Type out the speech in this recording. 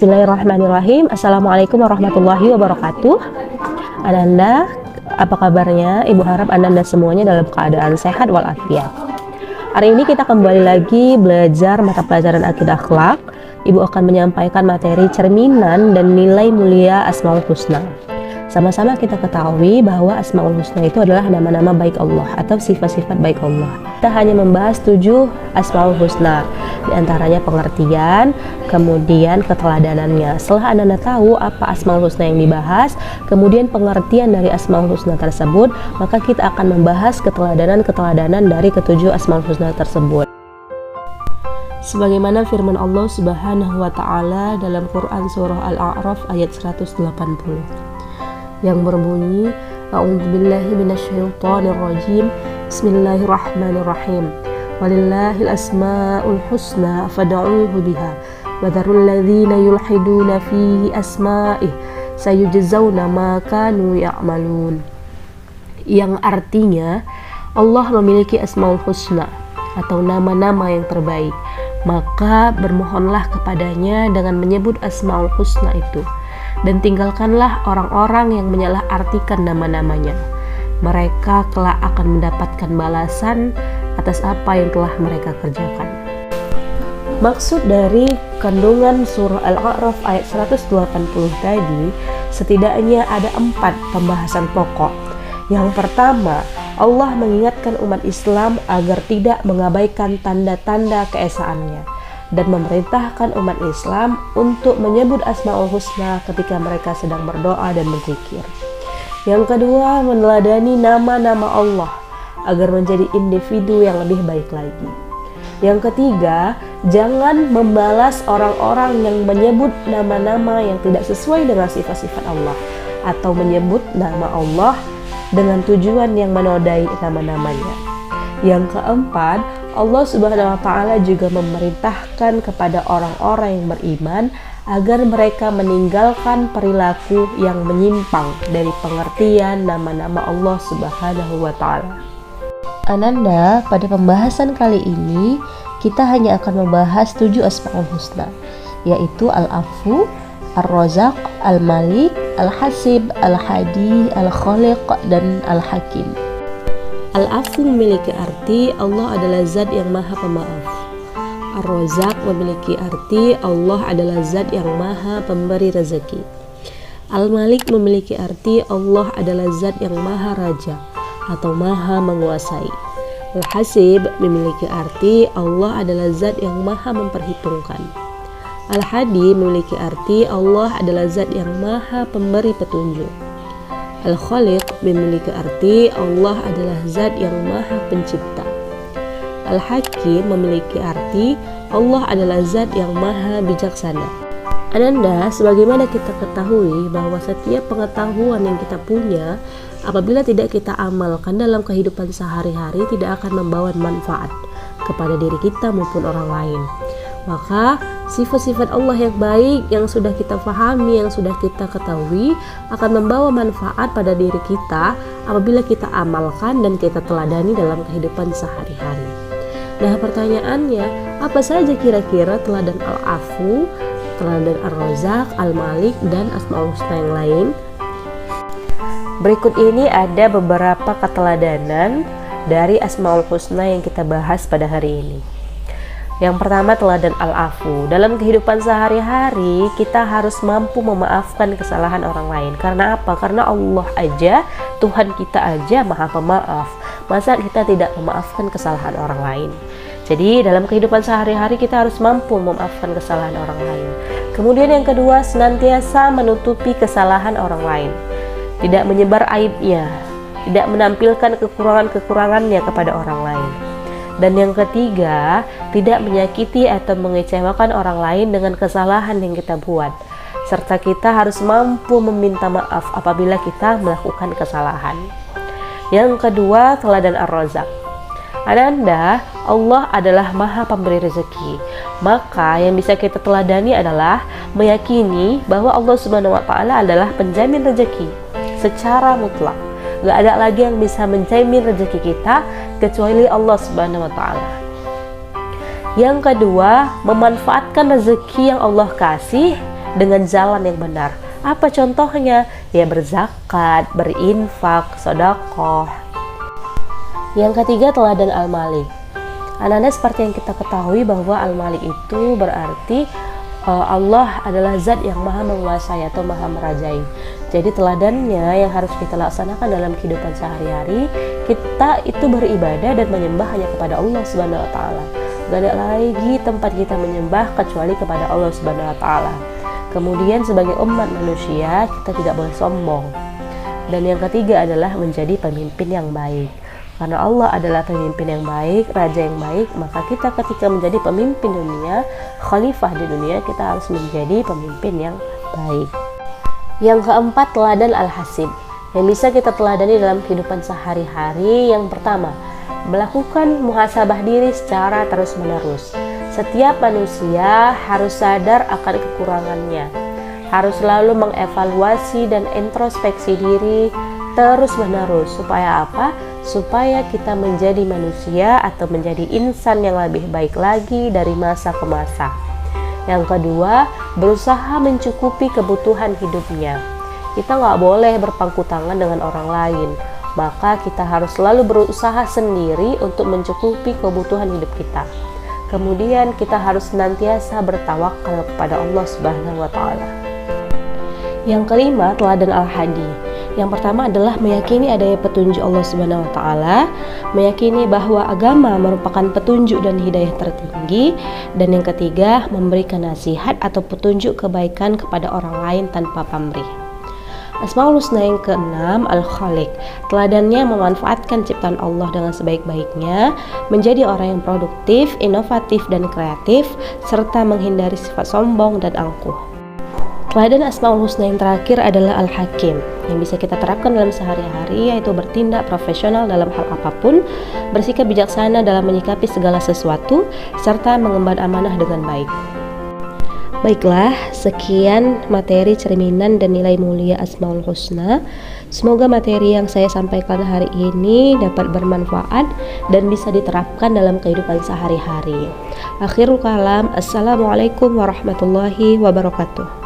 Bismillahirrahmanirrahim. Assalamualaikum warahmatullahi wabarakatuh. Ananda, apa kabarnya? Ibu harap Ananda semuanya dalam keadaan sehat walafiat. Hari ini kita kembali lagi belajar mata pelajaran akidah akhlak. Ibu akan menyampaikan materi cerminan dan nilai mulia Asmaul Husna. Sama-sama kita ketahui bahwa Asmaul Husna itu adalah nama-nama baik Allah atau sifat-sifat baik Allah. Kita hanya membahas 7 Asmaul Husna, di antaranya pengertian, kemudian keteladanannya. Setelah Anda tahu apa Asmaul Husna yang dibahas, kemudian pengertian dari Asmaul Husna tersebut, maka kita akan membahas keteladanan-keteladanan dari ketujuh Asmaul Husna tersebut. Sebagaimana firman Allah Subhanahu wa taala dalam Quran surah Al-A'raf ayat 180 yang berbunyi, A'udzubillahi minasyaitonirrajim, Bismillahirrahmanirrahim, Walillahil asma'ul husna fad'uuhu biha wa dharul ladzina yulhiduna fi asma'ih sayujzauna ma kanu ya'malun. Yang artinya, Allah memiliki Asmaul Husna atau nama-nama yang terbaik, maka bermohonlah kepadanya dengan menyebut Asmaul Husna itu, dan tinggalkanlah orang-orang yang menyalahartikan nama-namanya. Mereka kelak akan mendapatkan balasan atas apa yang telah mereka kerjakan. Maksud dari kandungan surah Al-A'raf ayat 180 tadi, setidaknya ada 4 pembahasan pokok. Yang pertama, Allah mengingatkan umat Islam agar tidak mengabaikan tanda-tanda keesaannya dan memerintahkan umat Islam untuk menyebut Asmaul Husna ketika mereka sedang berdoa dan berzikir. Yang kedua, meneladani nama-nama Allah agar menjadi individu yang lebih baik lagi. Yang ketiga, jangan membalas orang-orang yang menyebut nama-nama yang tidak sesuai dengan sifat-sifat Allah atau menyebut nama Allah dengan tujuan yang menodai nama-namanya. Yang keempat, Allah Subhanahu wa taala juga memerintahkan kepada orang-orang yang beriman agar mereka meninggalkan perilaku yang menyimpang dari pengertian nama-nama Allah Subhanahu wa taala. Ananda, pada pembahasan kali ini kita hanya akan membahas 7 Asmaul Husna, yaitu Al-Afu, Ar-Razaq, Al-Malik, Al-Hasib, Al-Hadi, Al-Khaliq, dan Al-Hakim. Al-Afu memiliki arti Allah adalah zat yang maha pemaaf. Ar-Razaq memiliki arti Allah adalah zat yang maha pemberi rezeki. Al-Malik memiliki arti Allah adalah zat yang maha raja atau maha menguasai. Al-Hasib memiliki arti Allah adalah zat yang maha memperhitungkan. Al-Hadi memiliki arti Allah adalah zat yang maha pemberi petunjuk. Al-Khaliq memiliki arti Allah adalah zat yang maha pencipta. Al-Hakim memiliki arti Allah adalah zat yang maha bijaksana. Ananda, sebagaimana kita ketahui bahwa setiap pengetahuan yang kita punya, apabila tidak kita amalkan dalam kehidupan sehari-hari, tidak akan membawa manfaat kepada diri kita maupun orang lain. Maka sifat-sifat Allah yang baik yang sudah kita pahami, yang sudah kita ketahui, akan membawa manfaat pada diri kita apabila kita amalkan dan kita teladani dalam kehidupan sehari-hari. Nah, pertanyaannya, apa saja kira-kira teladan Al-Afu, teladan Ar-Razaq, Al-Malik, dan Asmaul Husna yang lain? Berikut ini ada beberapa keteladanan dari Asmaul Husna yang kita bahas pada hari ini. Yang pertama, teladan Al-Afu. Dalam kehidupan sehari-hari kita harus mampu memaafkan kesalahan orang lain. Karena apa? Karena Allah aja, Tuhan kita aja maha pemaaf. Masa kita tidak memaafkan kesalahan orang lain? Jadi dalam kehidupan sehari-hari kita harus mampu memaafkan kesalahan orang lain. Kemudian yang kedua, senantiasa menutupi kesalahan orang lain, tidak menyebar aibnya, tidak menampilkan kekurangan-kekurangannya kepada orang lain. Dan yang ketiga, tidak menyakiti atau mengecewakan orang lain dengan kesalahan yang kita buat, serta kita harus mampu meminta maaf apabila kita melakukan kesalahan. Yang kedua, teladan Ar-Razaq. Ananda, Allah adalah maha pemberi rezeki. Maka yang bisa kita teladani adalah meyakini bahwa Allah Subhanahu wa taala adalah penjamin rezeki secara mutlak. Gak ada lagi yang bisa menjamin rezeki kita kecuali Allah Subhanahu wa taala. Yang kedua, memanfaatkan rezeki yang Allah kasih dengan jalan yang benar. Apa contohnya? Ya berzakat, berinfak, sedekah. Yang ketiga, teladan Al-Malik. Anak-anak, seperti yang kita ketahui bahwa Al-Malik itu berarti Allah adalah zat yang maha menguasai atau maha merajai. Jadi teladannya yang harus kita laksanakan dalam kehidupan sehari-hari, kita itu beribadah dan menyembah hanya kepada Allah Subhanahu wa taala. Gak ada lagi tempat kita menyembah kecuali kepada Allah Subhanahu wa taala. Kemudian sebagai umat manusia, kita tidak boleh sombong. Dan yang ketiga adalah menjadi pemimpin yang baik. Karena Allah adalah pemimpin yang baik, raja yang baik, maka kita ketika menjadi pemimpin dunia, khalifah di dunia, kita harus menjadi pemimpin yang baik. Yang keempat, teladan Al-Hasib, yang bisa kita teladani dalam kehidupan sehari-hari. Yang pertama, melakukan muhasabah diri secara terus-menerus. Setiap manusia harus sadar akan kekurangannya, harus selalu mengevaluasi dan introspeksi diri terus-menerus. Supaya apa? Supaya kita menjadi manusia atau menjadi insan yang lebih baik lagi dari masa ke masa. Yang kedua, berusaha mencukupi kebutuhan hidupnya. Kita nggak boleh berpangku tangan dengan orang lain, maka kita harus selalu berusaha sendiri untuk mencukupi kebutuhan hidup kita. Kemudian kita harus senantiasa bertawakal kepada Allah Subhanahu wa taala. Yang kelima, teladan Al-Hadi. Yang pertama adalah meyakini adanya petunjuk Allah Subhanahu wa taala, meyakini bahwa agama merupakan petunjuk dan hidayah tertinggi, dan yang ketiga, memberikan nasihat atau petunjuk kebaikan kepada orang lain tanpa pamrih. Asmaul Husna yang keenam, Al-Khaliq. Teladannya memanfaatkan ciptaan Allah dengan sebaik-baiknya, menjadi orang yang produktif, inovatif, dan kreatif, serta menghindari sifat sombong dan angkuh. Teladan Asmaul Husna yang terakhir adalah Al-Hakim, yang bisa kita terapkan dalam sehari-hari, yaitu bertindak profesional dalam hal apapun, bersikap bijaksana dalam menyikapi segala sesuatu, serta mengemban amanah dengan baik. Baiklah, sekian materi cerminan dan nilai mulia Asmaul Husna. Semoga materi yang saya sampaikan hari ini dapat bermanfaat dan bisa diterapkan dalam kehidupan sehari-hari. Akhirul kalam, assalamualaikum warahmatullahi wabarakatuh.